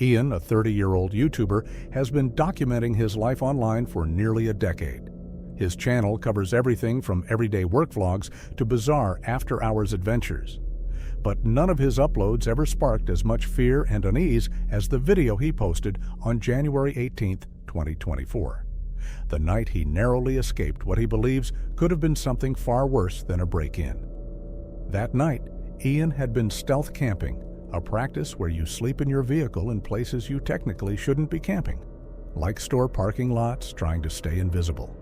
Ian, a 30-year-old YouTuber, has been documenting his life online for nearly a decade. His channel covers everything from everyday work vlogs to bizarre after-hours adventures. But none of his uploads ever sparked as much fear and unease as the video he posted on January 18, 2024. The night he narrowly escaped what he believes could have been something far worse than a break-in. That night, Ian had been stealth camping, a practice where you sleep in your vehicle in places you technically shouldn't be camping, like store parking lots, trying to stay invisible.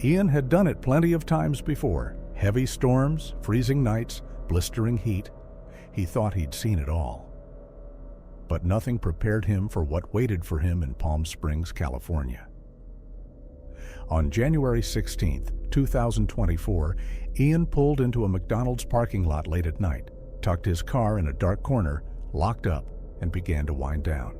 Ian had done it plenty of times before. Heavy storms, freezing nights, blistering heat. He thought he'd seen it all. But nothing prepared him for what waited for him in Palm Springs, California. On January 16, 2024, Ian pulled into a McDonald's parking lot late at night, tucked his car in a dark corner, locked up, and began to wind down.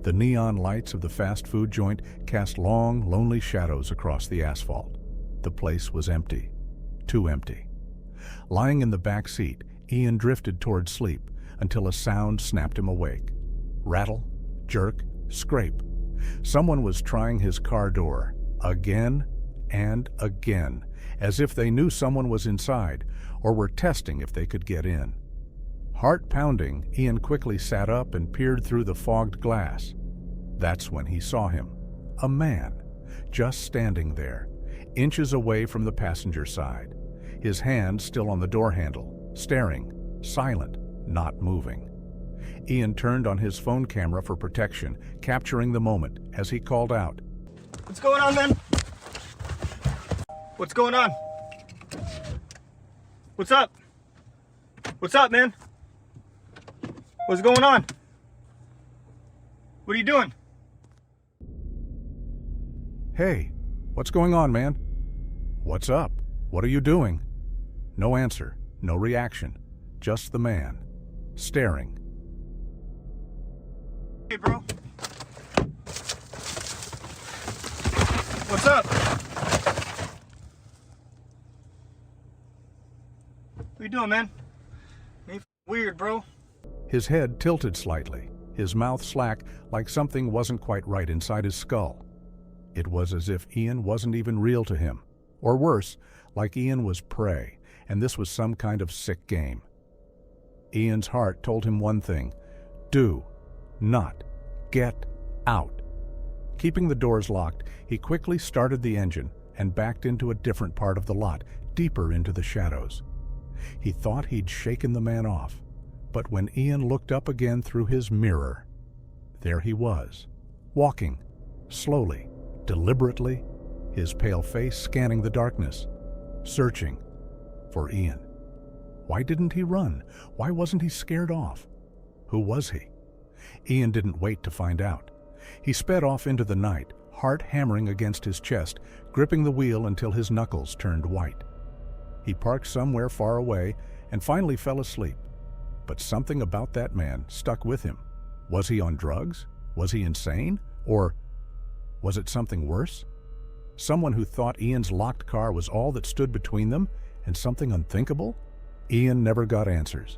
The neon lights of the fast food joint cast long, lonely shadows across the asphalt. The place was empty. Too empty. Lying in the back seat, Ian drifted toward sleep until a sound snapped him awake. Rattle, jerk, scrape. Someone was trying his car door, again and again, as if they knew someone was inside or were testing if they could get in. Heart pounding, Ian quickly sat up and peered through the fogged glass. That's when he saw him. A man, just standing there, inches away from the passenger side, his hand still on the door handle, staring, silent, not moving. Ian turned on his phone camera for protection, capturing the moment as he called out, "What's going on, man? What's going on? What's up? What's up, man? What's going on? What are you doing?" "Hey, what's going on, man? What's up? What are you doing?" No answer, no reaction, just the man, staring. "Hey, bro. What's up? What you doing, man? Ain't weird, bro." His head tilted slightly, his mouth slack like something wasn't quite right inside his skull. It was as if Ian wasn't even real to him, or worse, like Ian was prey, and this was some kind of sick game. Ian's heart told him one thing: do not get out. Keeping the doors locked, he quickly started the engine and backed into a different part of the lot, deeper into the shadows. He thought he'd shaken the man off, but when Ian looked up again through his mirror, there he was, walking, slowly, deliberately, his pale face scanning the darkness, searching for Ian. Why didn't he run? Why wasn't he scared off? Who was he? Ian didn't wait to find out. He sped off into the night, heart hammering against his chest, gripping the wheel until his knuckles turned white. He parked somewhere far away and finally fell asleep. But something about that man stuck with him. Was he on drugs? Was he insane? Or was it something worse? Someone who thought Ian's locked car was all that stood between them, and something unthinkable? Ian never got answers.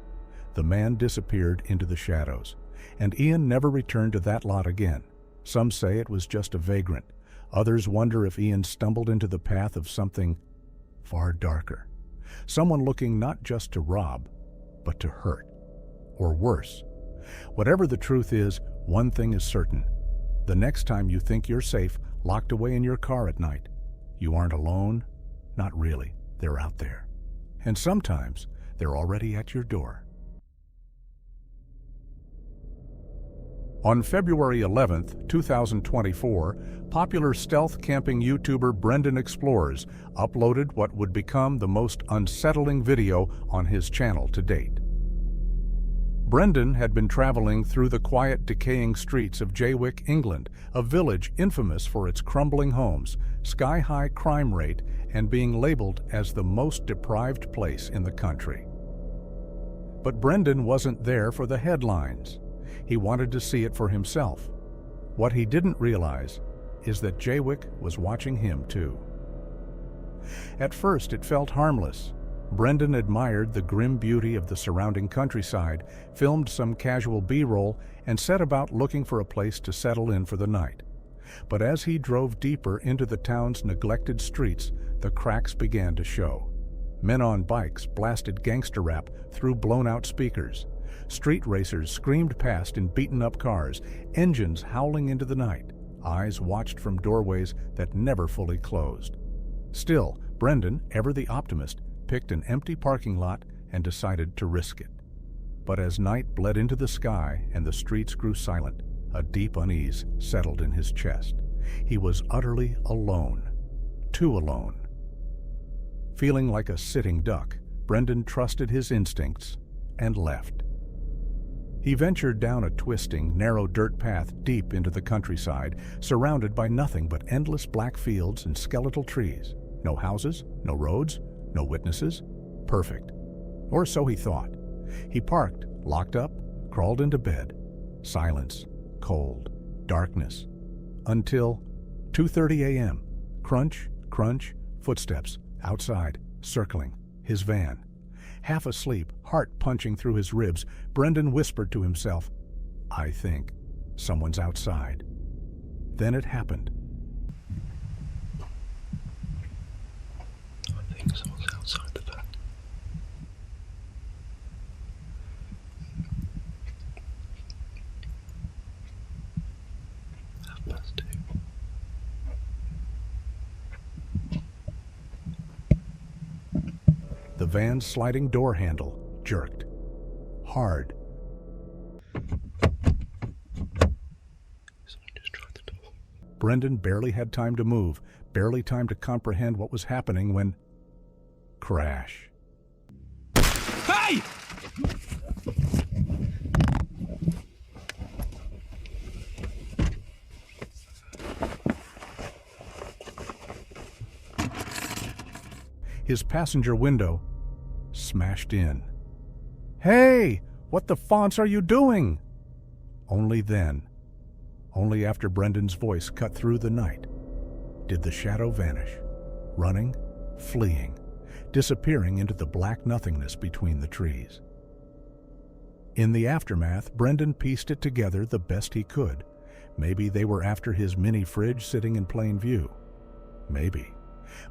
The man disappeared into the shadows, and Ian never returned to that lot again. Some say it was just a vagrant. Others wonder if Ian stumbled into the path of something far darker. Someone looking not just to rob, but to hurt. Or worse. Whatever the truth is, one thing is certain. The next time you think you're safe, locked away in your car at night, you aren't alone. Not really. They're out there. And sometimes they're already at your door. On February 11, 2024, popular stealth camping YouTuber Brendan Explores uploaded what would become the most unsettling video on his channel to date. Brendan had been traveling through the quiet, decaying streets of Jaywick, England, a village infamous for its crumbling homes, sky-high crime rate, and being labeled as the most deprived place in the country. But Brendan wasn't there for the headlines. He wanted to see it for himself. What he didn't realize is that Jaywick was watching him too. At first it felt harmless. Brendan admired the grim beauty of the surrounding countryside, filmed some casual B-roll, and set about looking for a place to settle in for the night. But as he drove deeper into the town's neglected streets, the cracks began to show. Men on bikes blasted gangster rap through blown-out speakers. Street racers screamed past in beaten-up cars, engines howling into the night. Eyes watched from doorways that never fully closed. Still, Brendan, ever the optimist, picked an empty parking lot and decided to risk it. But as night bled into the sky and the streets grew silent, a deep unease settled in his chest. He was utterly alone. Too alone. Feeling like a sitting duck, Brendan trusted his instincts and left. He ventured down a twisting, narrow dirt path deep into the countryside, surrounded by nothing but endless black fields and skeletal trees. No houses, no roads, no witnesses. Perfect. Or so he thought. He parked, locked up, crawled into bed. Silence, cold, darkness. Until 2:30 a.m. Crunch, crunch, footsteps, outside, circling, his van. Half asleep, heart punching through his ribs, Brendan whispered to himself, "I think someone's outside." Then it happened. I think someone's outside the van. Half-past 2. The van's sliding door handle jerked. Hard. Someone just tried the door. Brendan barely had time to move, barely time to comprehend what was happening when... Crash. Hey! His passenger window smashed in. "Hey! What the fonts are you doing?" Only then, only after Brendan's voice cut through the night, did the shadow vanish, running, fleeing, disappearing into the black nothingness between the trees. In the aftermath, Brendan pieced it together the best he could. Maybe they were after his mini fridge sitting in plain view. Maybe.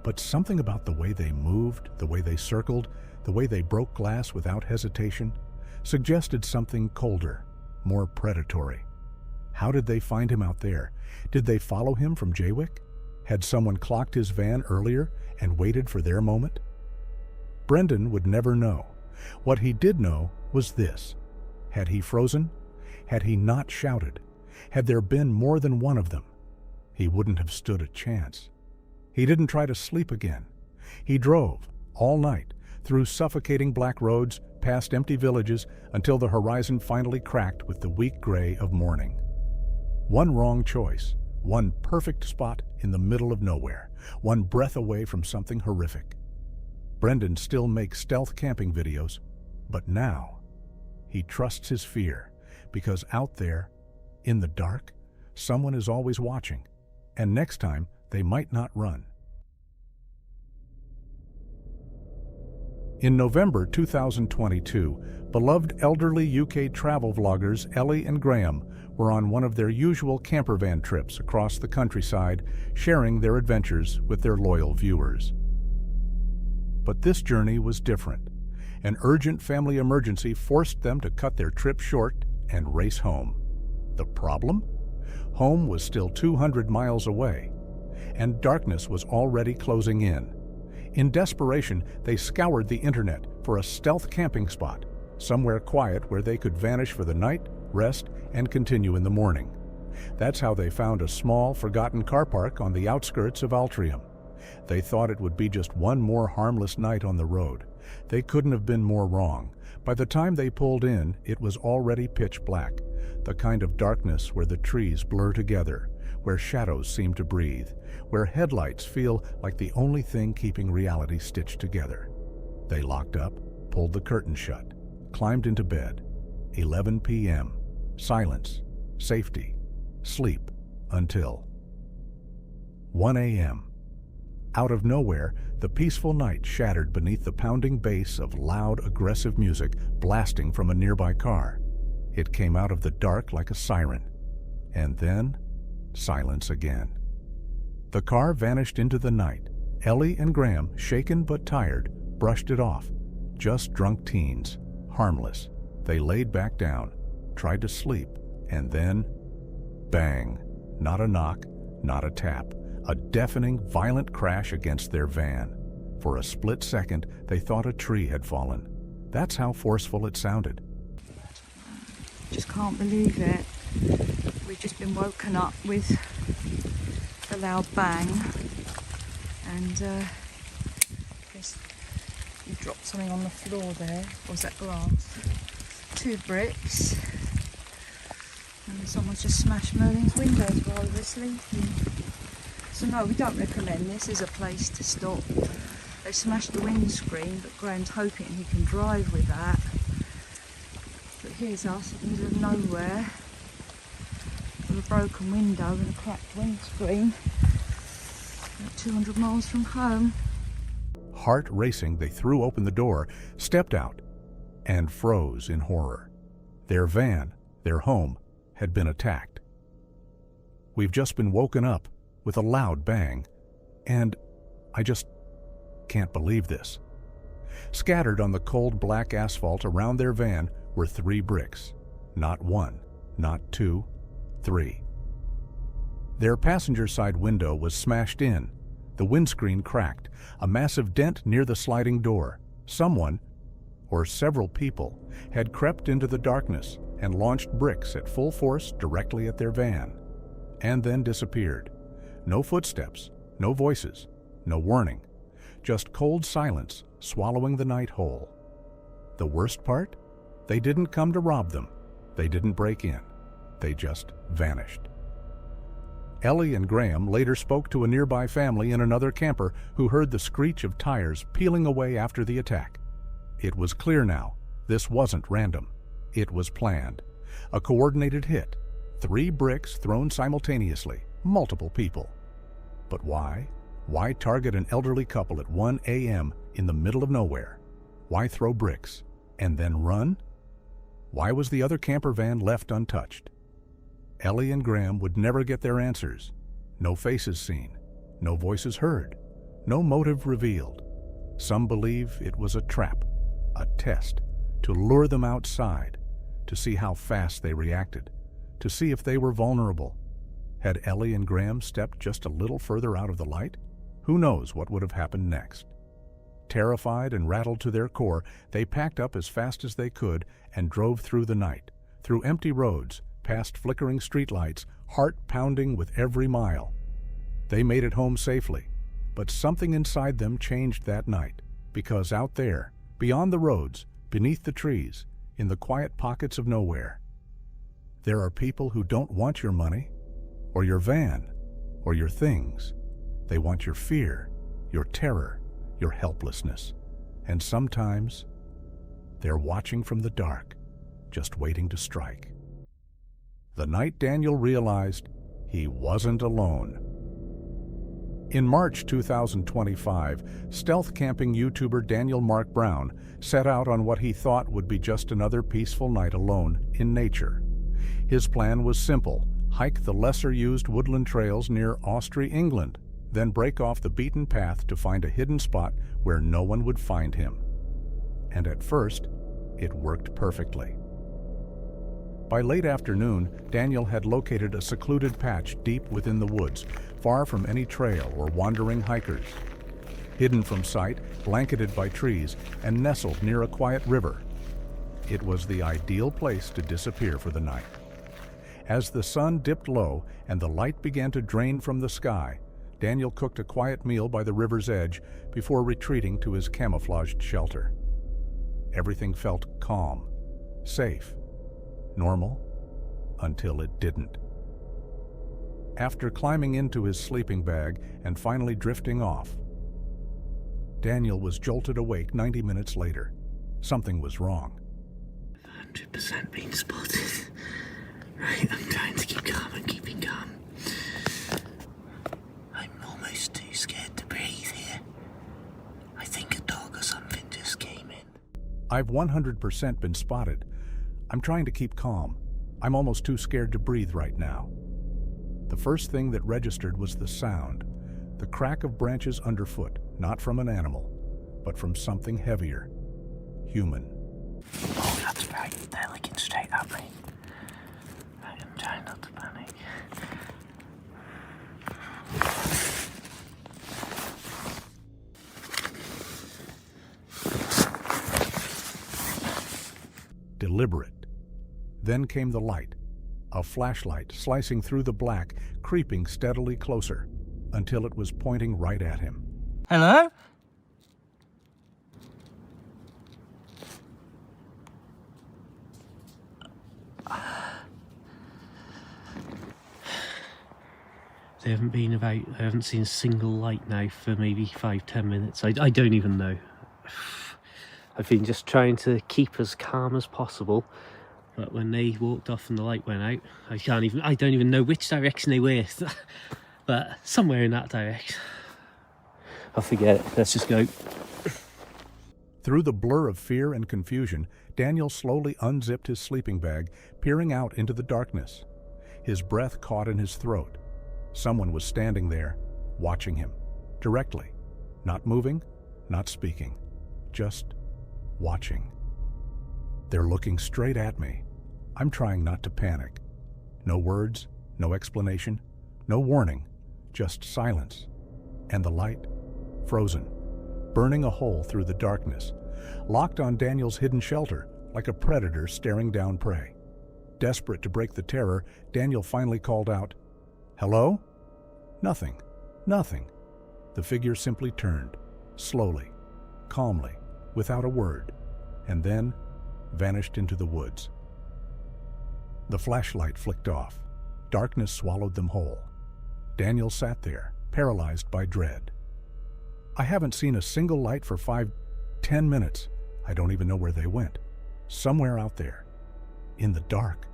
But something about the way they moved, the way they circled, the way they broke glass without hesitation, suggested something colder, more predatory. How did they find him out there? Did they follow him from Jaywick? Had someone clocked his van earlier and waited for their moment? Brendan would never know. What he did know was this. Had he frozen? Had he not shouted? Had there been more than one of them? He wouldn't have stood a chance. He didn't try to sleep again. He drove, all night, through suffocating black roads, past empty villages, until the horizon finally cracked with the weak gray of morning. One wrong choice, one perfect spot in the middle of nowhere, one breath away from something horrific. Brendan still makes stealth camping videos, but now he trusts his fear, because out there, in the dark, someone is always watching, and next time they might not run. In November 2022, beloved elderly UK travel vloggers Ellie and Graham were on one of their usual camper van trips across the countryside, sharing their adventures with their loyal viewers. But this journey was different. An urgent family emergency forced them to cut their trip short and race home. The problem? Home was still 200 miles away, and darkness was already closing in. In desperation, they scoured the internet for a stealth camping spot, somewhere quiet where they could vanish for the night, rest, and continue in the morning. That's how they found a small, forgotten car park on the outskirts of Altrincham. They thought it would be just one more harmless night on the road. They couldn't have been more wrong. By the time they pulled in, it was already pitch black, the kind of darkness where the trees blur together, where shadows seem to breathe, where headlights feel like the only thing keeping reality stitched together. They locked up, pulled the curtain shut, climbed into bed. 11 p.m. Silence, safety, sleep, until 1 a.m. Out of nowhere, the peaceful night shattered beneath the pounding bass of loud, aggressive music blasting from a nearby car. It came out of the dark like a siren. And then, silence again. The car vanished into the night. Ellie and Graham, shaken but tired, brushed it off. Just drunk teens, harmless. They laid back down, tried to sleep, and then, bang. Not a knock, not a tap. A deafening, violent crash against their van. For a split second, they thought a tree had fallen. That's how forceful it sounded. Just can't believe it. We've just been woken up with a loud bang, and guess you dropped something on the floor there. Or was that glass? 2 bricks, and someone's just smashed Merlin's windows while we were sleeping. So no, we don't recommend this as a place to stop. They smashed the windscreen, but Graham's hoping he can drive with that. But here's us in the middle of nowhere with a broken window and a cracked windscreen, about 200 miles from home. Heart racing, they threw open the door, stepped out, and froze in horror. Their van, their home, had been attacked. We've just been woken up with a loud bang, and I just can't believe this. Scattered on the cold black asphalt around their van were 3 bricks. Not 1, not 2, 3. Their passenger side window was smashed in, the windscreen cracked, a massive dent near the sliding door. Someone, or several people, had crept into the darkness and launched bricks at full force directly at their van, and then disappeared. No footsteps, no voices, no warning, just cold silence swallowing the night whole. The worst part? They didn't come to rob them. They didn't break in. They just vanished. Ellie and Graham later spoke to a nearby family in another camper who heard the screech of tires peeling away after the attack. It was clear now, this wasn't random. It was planned. A coordinated hit. 3 bricks thrown simultaneously, multiple people. But why? Why target an elderly couple at 1 a.m. in the middle of nowhere? Why throw bricks and then run? Why was the other camper van left untouched? Ellie and Graham would never get their answers. No faces seen, no voices heard, no motive revealed. Some believe it was a trap, a test, to lure them outside, to see how fast they reacted, to see if they were vulnerable. Had Ellie and Graham stepped just a little further out of the light? Who knows what would have happened next? Terrified and rattled to their core, they packed up as fast as they could and drove through the night, through empty roads, past flickering streetlights, heart pounding with every mile. They made it home safely, but something inside them changed that night, because out there, beyond the roads, beneath the trees, in the quiet pockets of nowhere, there are people who don't want your money, or your van, or your things. They want your fear, your terror, your helplessness. And sometimes, they're watching from the dark, just waiting to strike. The night Daniel realized he wasn't alone. In March 2025, stealth camping YouTuber Daniel Mark Brown set out on what he thought would be just another peaceful night alone in nature. His plan was simple: hike the lesser-used woodland trails near Austria, England, then break off the beaten path to find a hidden spot where no one would find him. And at first, it worked perfectly. By late afternoon, Daniel had located a secluded patch deep within the woods, far from any trail or wandering hikers. Hidden from sight, blanketed by trees, and nestled near a quiet river, it was the ideal place to disappear for the night. As the sun dipped low and the light began to drain from the sky, Daniel cooked a quiet meal by the river's edge before retreating to his camouflaged shelter. Everything felt calm, safe, normal, until it didn't. After climbing into his sleeping bag and finally drifting off, Daniel was jolted awake 90 minutes later. Something was wrong. 100% being spotted. Right, I'm trying to keep calm and keeping calm. I'm almost too scared to breathe. I've 100% been spotted. I'm trying to keep calm. I'm almost too scared to breathe right now. The first thing that registered was the sound, the crack of branches underfoot, not from an animal, but from something heavier, human. Oh, that's right. They're looking straight at me. I am trying not to panic. Deliberate. Then came the light, a flashlight slicing through the black, creeping steadily closer, until it was pointing right at him. Hello? They haven't been about, I haven't seen a single light now for maybe 5-10 minutes. I don't even know. I've been just trying to keep as calm as possible, but when they walked off and the light went out, I don't even know which direction they were, but somewhere in that direction. I'll forget it, let's just go. Through the blur of fear and confusion, Daniel slowly unzipped his sleeping bag, peering out into the darkness. His breath caught in his throat. Someone was standing there, watching him, directly, not moving, not speaking, just watching. They're looking straight at me. I'm trying not to panic. No words, no explanation, no warning, just silence. And the light, frozen, burning a hole through the darkness, locked on Daniel's hidden shelter like a predator staring down prey. Desperate to break the terror, Daniel finally called out, "Hello?" Nothing. Nothing. The figure simply turned, slowly, calmly, without a word, and then vanished into the woods. The flashlight flicked off. Darkness swallowed them whole. Daniel sat there, paralyzed by dread. I haven't seen a single light for 5-10 minutes. I don't even know where they went. Somewhere out there, in the dark.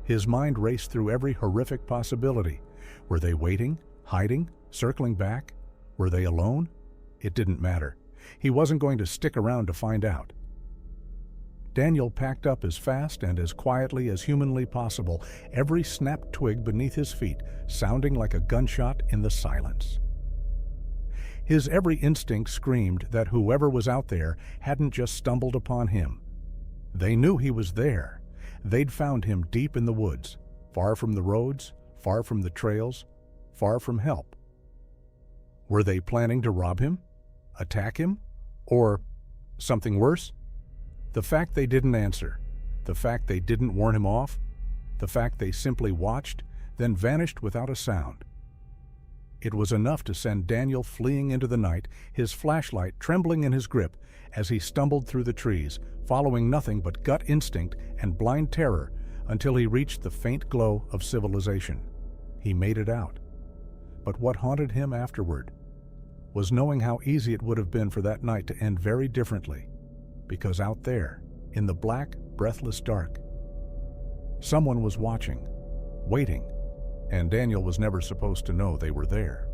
His mind raced through every horrific possibility. Were they waiting, hiding, circling back? Were they alone? It didn't matter. He wasn't going to stick around to find out. Daniel packed up as fast and as quietly as humanly possible, every snapped twig beneath his feet sounding like a gunshot in the silence. His every instinct screamed that whoever was out there hadn't just stumbled upon him. They knew he was there. They'd found him deep in the woods, far from the roads, far from the trails, far from help. Were they planning to rob him? Attack him? Or something worse? The fact they didn't answer, the fact they didn't warn him off, the fact they simply watched, then vanished without a sound. It was enough to send Daniel fleeing into the night, his flashlight trembling in his grip as he stumbled through the trees, following nothing but gut instinct and blind terror until he reached the faint glow of civilization. He made it out. But what haunted him afterward was knowing how easy it would have been for that night to end very differently, because out there, in the black, breathless dark, someone was watching, waiting, and Daniel was never supposed to know they were there.